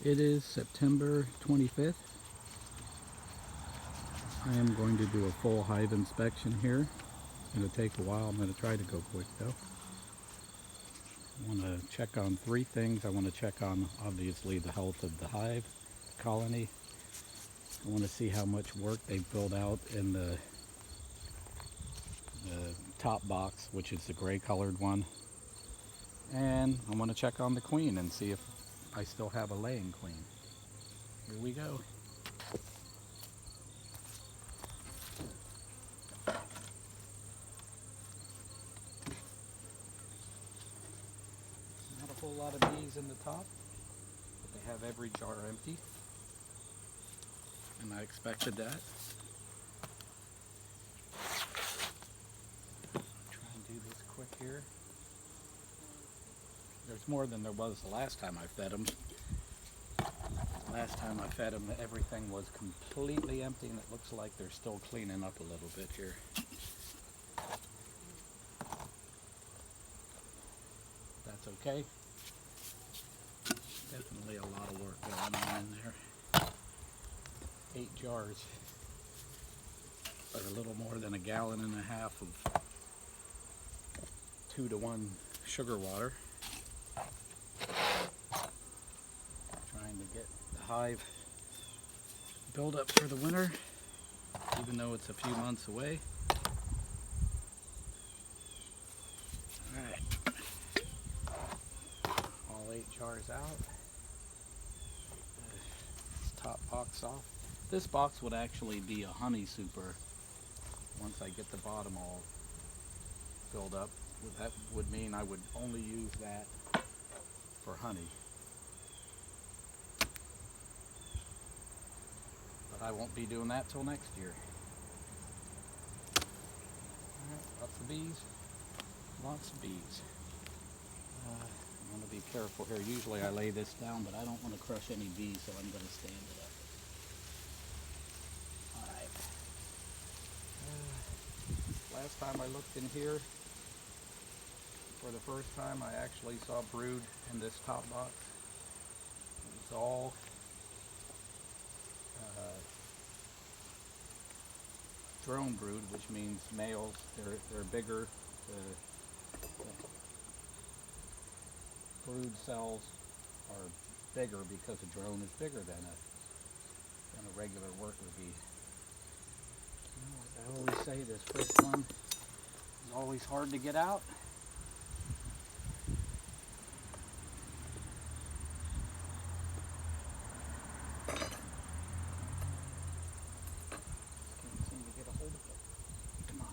It is September 25th. I am going to do a full hive inspection here. It's going to take a while. I'm going to try to go quick though. I want to check on three things. I want to check on, obviously, the health of the hive colony. I want to see how much work they filled out in the top box, which is the gray colored one. And I want to check on the queen and see if I still have a laying queen. Here we go. Not a whole lot of bees in the top, but they have every jar empty. And I expected that. Try and do this quick here. There's more than there was the last time I fed them. Last time I fed them, everything was completely empty, and it looks like they're still cleaning up a little bit here. That's okay. Definitely a lot of work going on in there. 8 jars, but a little more than a gallon and a half of 2-to-1 sugar water. Trying to get the hive built up for the winter, even though it's a few months away. Alright, all 8 jars out. This top box off. This box would actually be a honey super once I get the bottom all filled up. That would mean I would only use that for honey. But I won't be doing that till next year. Alright, lots of bees. Lots of bees. I'm going to be careful here. Usually I lay this down, but I don't want to crush any bees, so I'm going to stand it up. Alright. Last time I looked in here, for the first time, I actually saw brood in this top box. It was all drone brood, which means males. They're bigger. The brood cells are bigger because a drone is bigger than a regular worker bee. You know, like I always say, this first one is always hard to get out. Can't seem to get a hold of it. Come on.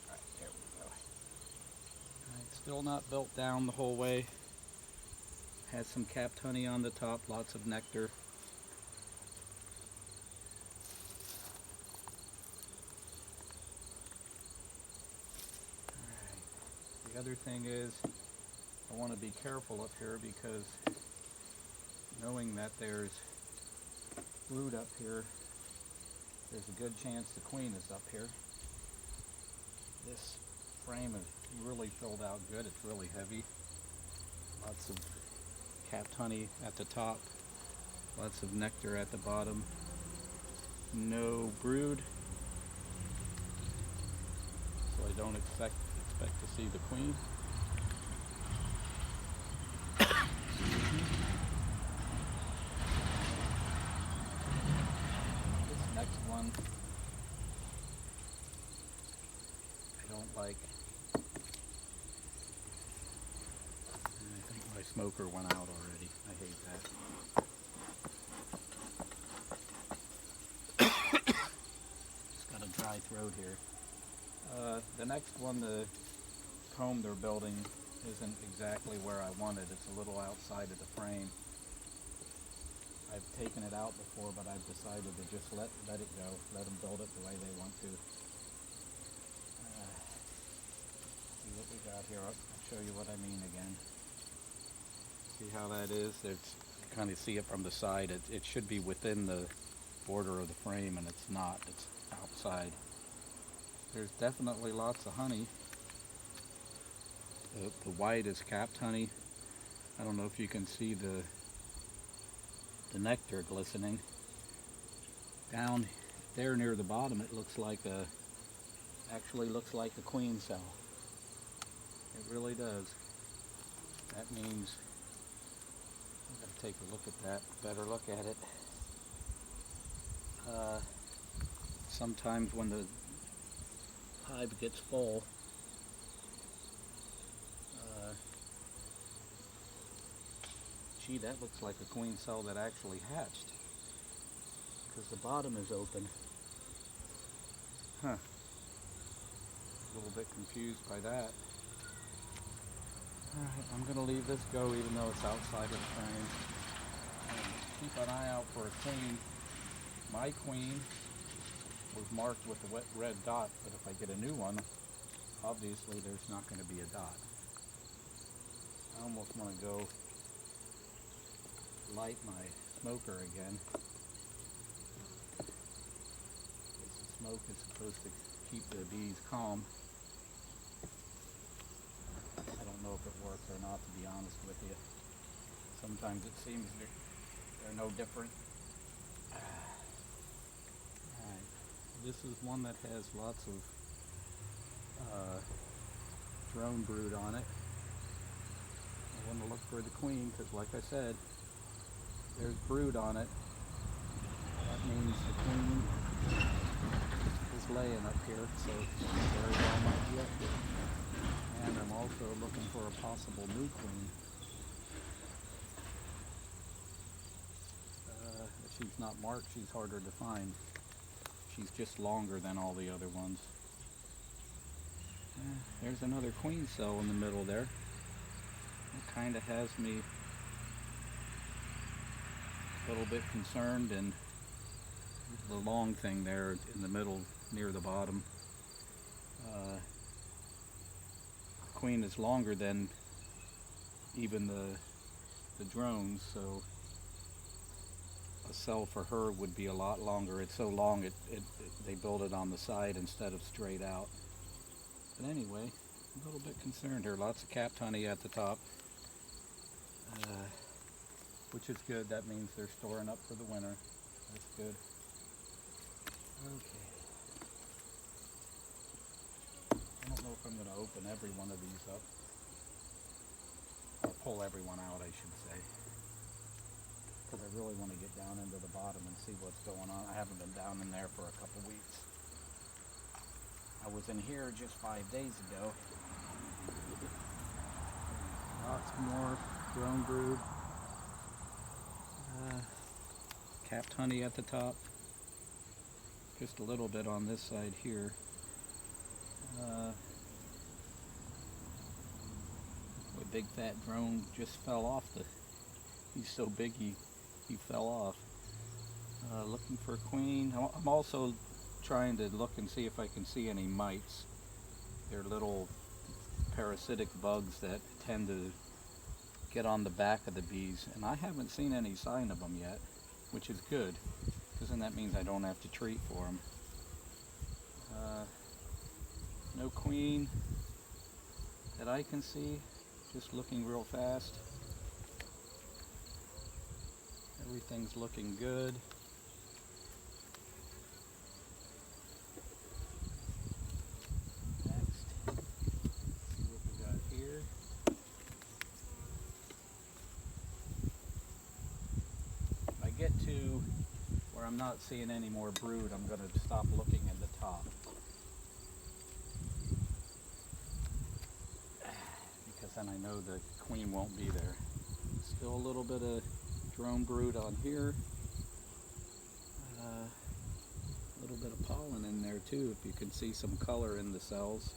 Alright, there we go. Alright, still not built down the whole way. Has some capped honey on the top, lots of nectar. Alright. The other thing is, I want to be careful up here because knowing that there's brood up here, there's a good chance the queen is up here. This frame is really filled out good. It's really heavy. Lots of capped honey at the top. Lots of nectar at the bottom. No brood. So I don't expect to see the queen. This next one I don't like. I think my smoker went out already. I hate that. Just got a dry throat here. The next one, the comb they're building, isn't exactly where I wanted. It's a little outside of the frame. I've taken it out before, but I've decided to just let it go. Let them build it the way they want to. See what we got here. I'll show you what I mean again. See how that is? It's, you kind of see it from the side. It should be within the border of the frame, and it's not. It's outside. There's definitely lots of honey. The white is capped honey. I don't know if you can see the nectar glistening. Down there near the bottom, it looks like actually looks like a queen cell. It really does. That means I'm going to take a look at that, better look at it. Sometimes when the hive gets full, gee, that looks like a queen cell that actually hatched, because the bottom is open. Huh. A little bit confused by that. Alright, I'm going to leave this go even though it's outside of the frame. And keep an eye out for a queen. My queen was marked with a red dot, but if I get a new one, obviously there's not going to be a dot. I almost want to go light my smoker again. Because the smoke is supposed to keep the bees calm. I don't know if it works or not, to be honest with you. Sometimes it seems they're no different. Alright, this is one that has lots of drone brood on it. I want to look for the queen because, like I said, there's brood on it. That means the queen is laying up here, so very well might be up here. And I'm also looking for a possible new queen. If she's not marked, she's harder to find. She's just longer than all the other ones. There's another queen cell in the middle there. It kind of has me a little bit concerned, and the long thing there in the middle near the bottom. The queen is longer than even the drones, so a cell for her would be a lot longer. It's so long they build it on the side instead of straight out. But anyway, a little bit concerned here. Lots of capped honey at the top, which is good. That means they're storing up for the winter. That's good. Okay. I don't know if I'm going to open every one of these up. Or pull every one out, I should say. Because I really want to get down into the bottom and see what's going on. I haven't been down in there for a couple weeks. I was in here just 5 days ago. Lots more drone brood. Capped honey at the top. Just a little bit on this side here. A big fat drone just fell off he's so big he fell off. Looking for a queen. I'm also trying to look and see if I can see any mites. They're little parasitic bugs that tend to get on the back of the bees, and I haven't seen any sign of them yet, which is good, because then that means I don't have to treat for them. No queen that I can see. Just looking real fast. Everything's looking good. Next, see what we got here. If I get to where I'm not seeing any more brood, I'm going to stop looking in the top. Because then I know the queen won't be there. Still a little bit of drone brood on here. A little bit of pollen in there too, if you can see some color in the cells.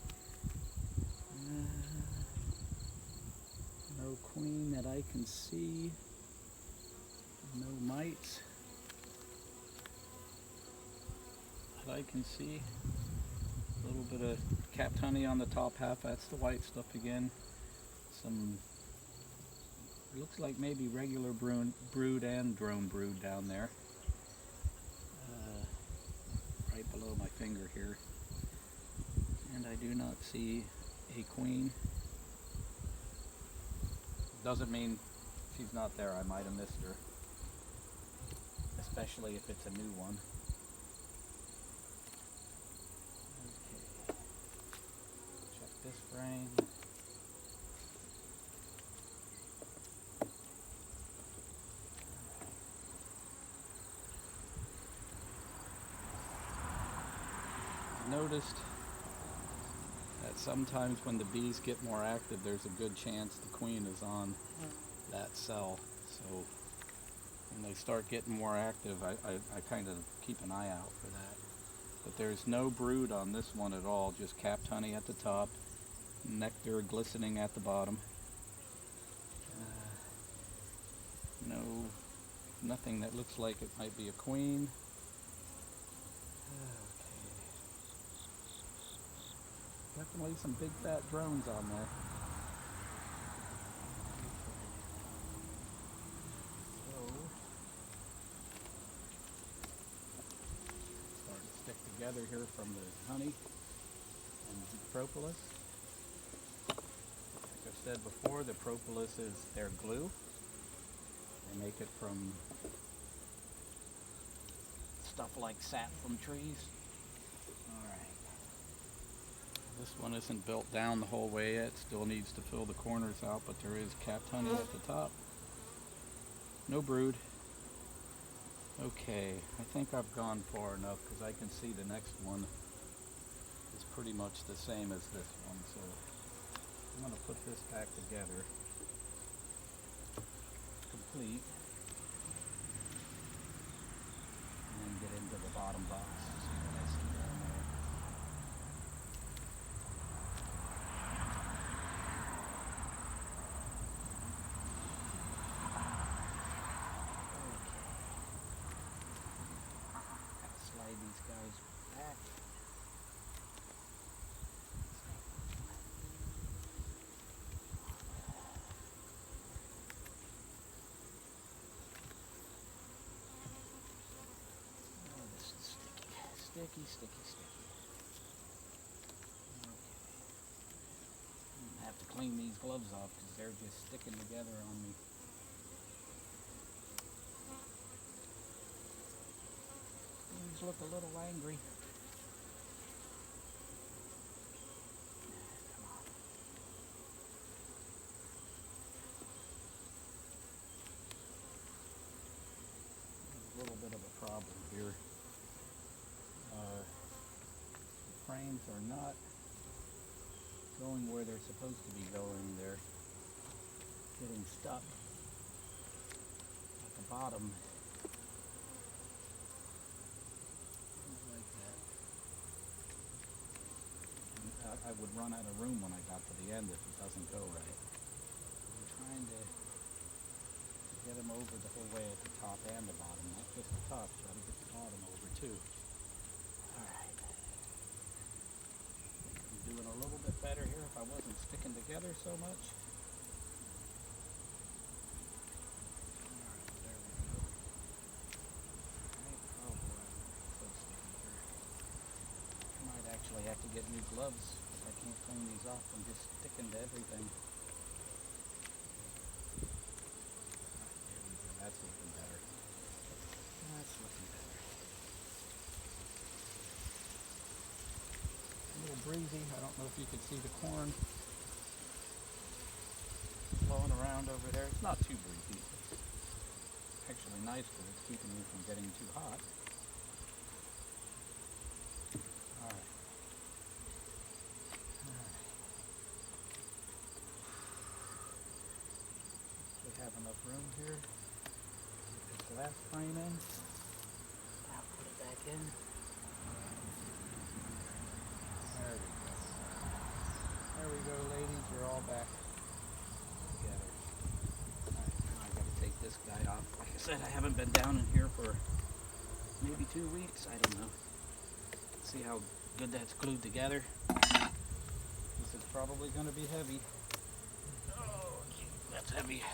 No queen that I can see. No mites that I can see. A little bit of capped honey on the top half. That's the white stuff again. Some, looks like maybe regular brood and drone brood down there. Right below my finger here. And I do not see a queen. Doesn't mean she's not there. I might have missed her, especially if it's a new one. Okay, check this frame. Noticed that sometimes when the bees get more active, there's a good chance the queen is on that cell. So when they start getting more active, I kind of keep an eye out for that. But there's no brood on this one at all, just capped honey at the top, nectar glistening at the bottom. Nothing that looks like it might be a queen. Definitely some big fat drones on there. So, starting to stick together here from the honey and the propolis. Like I've said before, the propolis is their glue. They make it from stuff like sap from trees. This one isn't built down the whole way yet, still needs to fill the corners out, but there is capped honey at the top. No brood. Okay, I think I've gone far enough because I can see the next one is pretty much the same as this one, so I'm going to put this back together. Complete. And then get into the bottom box. See what I see down there. Slide these guys back. Oh, this is sticky. Sticky, sticky, sticky. Okay. I have to clean these gloves off because they're just sticking together on me. These look a little angry. Come on. A little bit of a problem here. The frames are not going where they're supposed to be going. They're getting stuck at the bottom. I would run out of room when I got to the end if it doesn't go right. I'm trying to get them over the whole way at the top and the bottom, not just the top, try to get the bottom over too. Alright. I'm doing a little bit better here if I wasn't sticking together so much. Alright, there we go. Alright, oh boy, I'm so sticky here. I might actually have to get new gloves. I can't clean these off. I'm just sticking to everything. There we go. That's looking better. That's looking better. A little breezy. I don't know if you can see the corn blowing around over there. It's not too breezy. It's actually nice because it's keeping me from getting too hot. Alright. Have enough room here. Put this last frame in. I'll put it back in. There we go. There we go, ladies. You're all back together. Alright, now I gotta take this guy off. Like I said, I haven't been down in here for maybe 2 weeks. I don't know. See how good that's glued together. This is probably going to be heavy. Oh, that's heavy.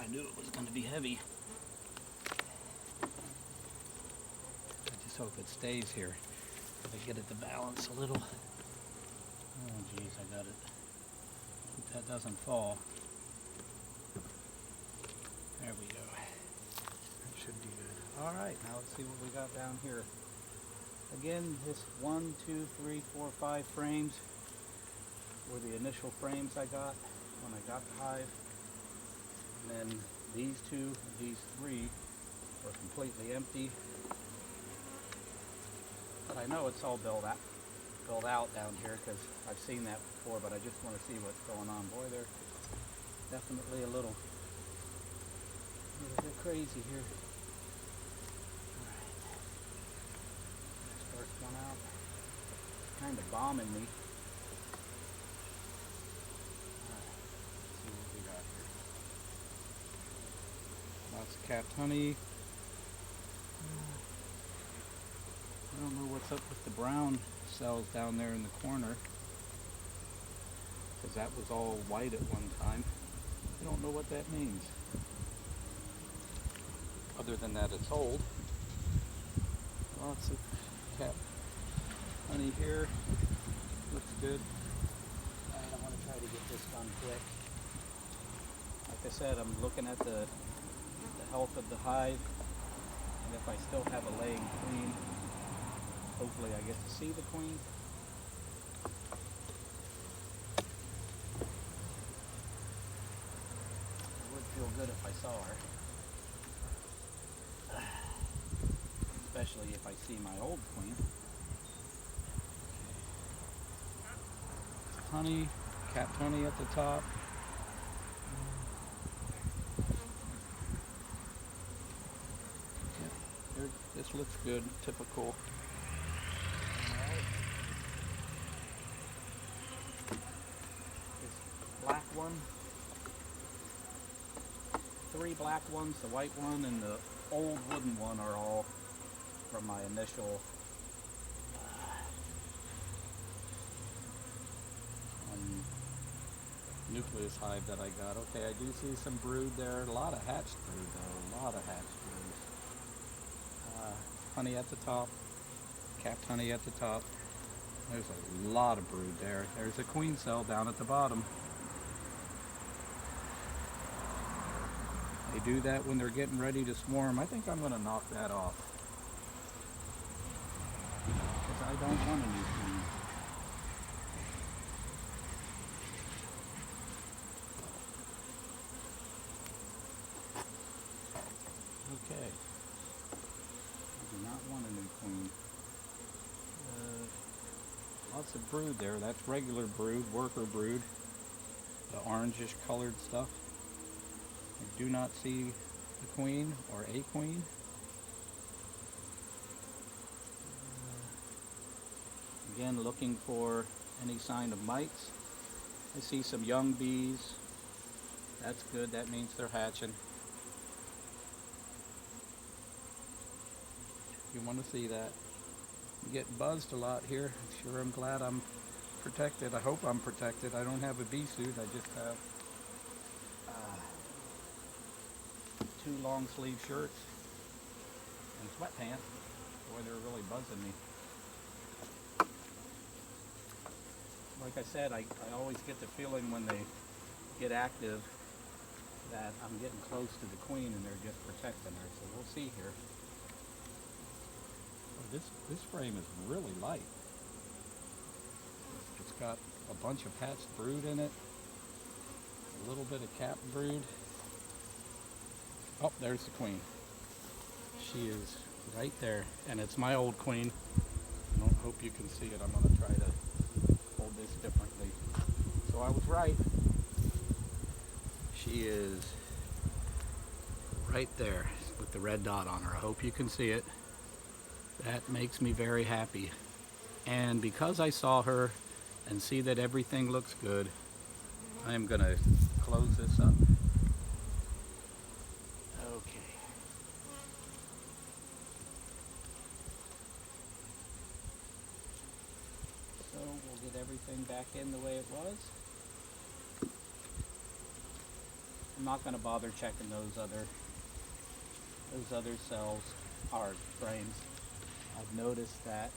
I knew it was going to be heavy. I just hope it stays here. If I get it to balance a little. Oh geez, I got it. Hope that doesn't fall. There we go. That should be good. All right, now let's see what we got down here. Again, this 1, 2, 3, 4, 5 frames were the initial frames I got when I got the hive. And then these 2 and these 3 were completely empty. But I know it's all built out down here because I've seen that before, but I just want to see what's going on. Boy, they're definitely a little bit crazy here. Alright. First one out. Kind of bombing me. Alright, let's see what we got here. Lots of capped honey. I don't know what's up with the brown cells down there in the corner, because that was all white at one time. I don't know what that means, other than that it's old. Lots of cap honey here. Looks good. I want to try to get this done quick. Like I said, I'm looking at the health of the hive, and if I still have a laying queen, hopefully I get to see the queen. It would feel good if I saw her. Especially if I see my old queen. Honey, capped honey at the top. Yep, this looks good, typical. Black one, 3 black ones, the white one and the old wooden one are all from my initial nucleus hive that I got. Okay, I do see some brood there. A lot of hatched brood though, a lot of hatched brood. Honey at the top, capped honey at the top. There's a lot of brood there. There's a queen cell down at the bottom. They do that when they're getting ready to swarm. I think I'm going to knock that off, because I don't want a new queen. Okay. I do not want a new queen. Lots of brood there. That's regular brood, worker brood. The orangish colored stuff. I do not see the queen or a queen. Again, looking for any sign of mites. I see some young bees. That's good. That means they're hatching. You want to see that. I'm getting buzzed a lot here. Sure, I'm glad I'm protected. I hope I'm protected. I don't have a bee suit. I just have 2 long sleeve shirts and sweatpants. Boy, they're really buzzing me. Like I said, I always get the feeling when they get active that I'm getting close to the queen and they're just protecting her. So we'll see here. This frame is really light. It's got a bunch of hatched brood in it, a little bit of capped brood. Oh, there's the queen. She is right there, and it's my old queen. I don't hope you can see it. I'm going to try to hold this differently. So I was right. She is right there with the red dot on her. I hope you can see it. That makes me very happy. And because I saw her and see that everything looks good, I am going to close this up. Okay. So we'll get everything back in the way it was. I'm not going to bother checking those other cells or frames. I've noticed that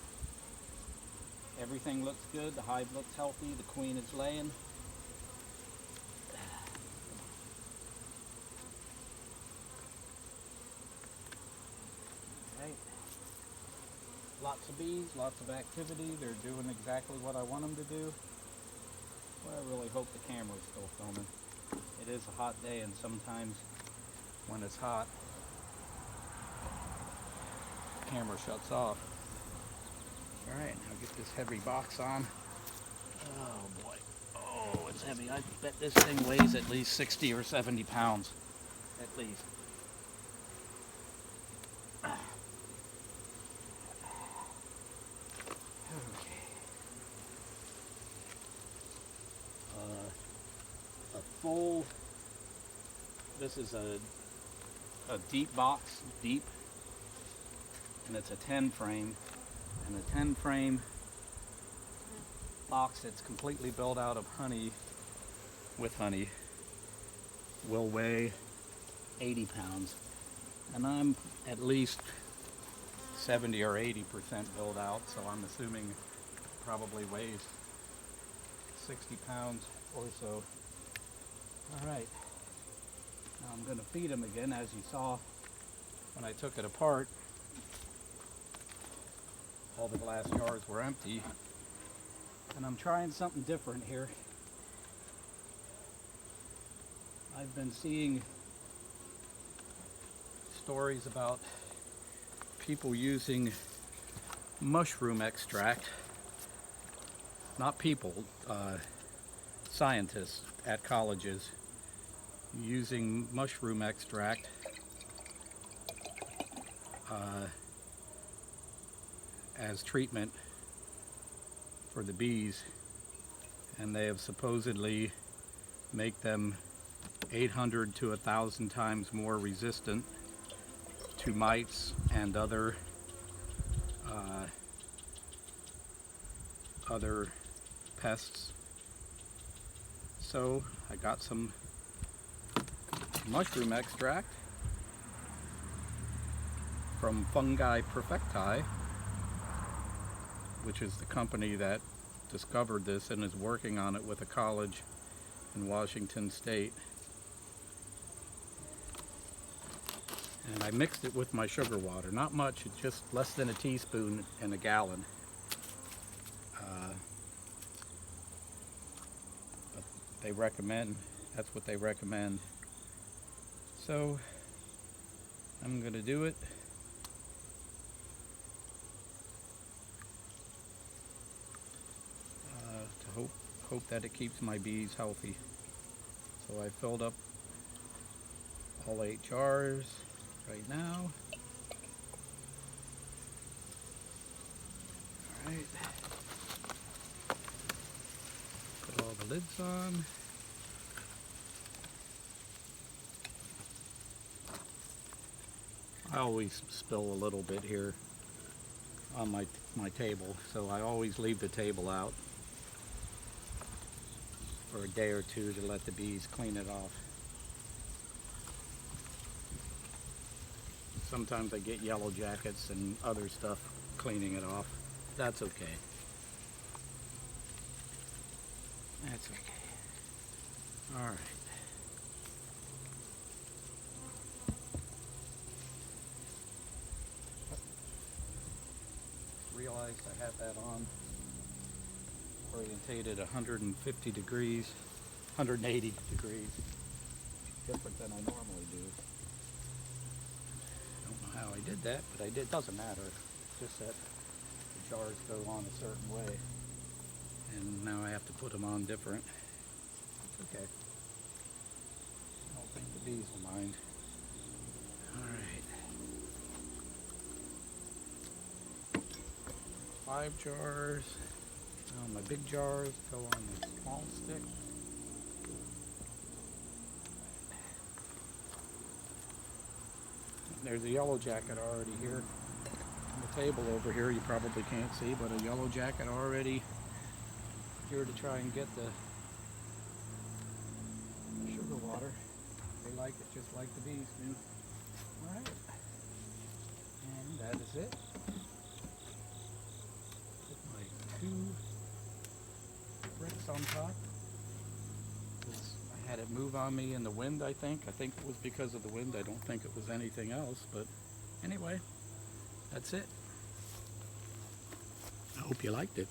Everything looks good. The hive looks healthy. The queen is laying. Right. Lots of bees, lots of activity. They're doing exactly what I want them to do. Well, I really hope the camera's still filming. It is a hot day, and sometimes when it's hot, the camera shuts off. Alright, now get this heavy box on. Oh boy. Oh, it's heavy. I bet this thing weighs at least 60 or 70 pounds. At least. Okay. A full, this is a deep box, deep, and it's a 10 frame, and a 10 frame box that's completely built out of honey, with honey, will weigh 80 pounds, and I'm at least 70 or 80% built out, so I'm assuming it probably weighs 60 pounds or so. Alright, now I'm going to feed them again. As you saw when I took it apart, all the glass jars were empty, and I'm trying something different here. I've been seeing stories about people using mushroom extract, not people, scientists at colleges using mushroom extract as treatment for the bees, and they have supposedly make them 800 to 1,000 times more resistant to mites and other pests. So I got some mushroom extract from Fungi Perfecti, which is the company that discovered this and is working on it with a college in Washington State. And I mixed it with my sugar water. Not much, it's just less than a teaspoon in a gallon. But they recommend, that's what they recommend. So I'm going to do it. To hope that it keeps my bees healthy. So I filled up all 8 jars right now. Alright. Put all the lids on. I always spill a little bit here on my table, so I always leave the table out for a day or two to let the bees clean it off. Sometimes I get yellow jackets and other stuff cleaning it off. That's okay. That's okay. All right. Realized I had that on orientated 150 degrees, 180 degrees, different than I normally do. Don't know how I did that, but I did. Doesn't matter. It's just that the jars go on a certain way, and now I have to put them on different. It's okay. I don't think the bees will mind. All right. 5 jars. Now my big jars go on the small stick. There's a yellow jacket already here on the table over here. You probably can't see, but a yellow jacket already here to try and get the sugar water. They like it just like the bees do. All right, and that is it. Put my 2 on top. I had it move on me in the wind, I think. I think it was because of the wind. I don't think it was anything else. But anyway, that's it. I hope you liked it.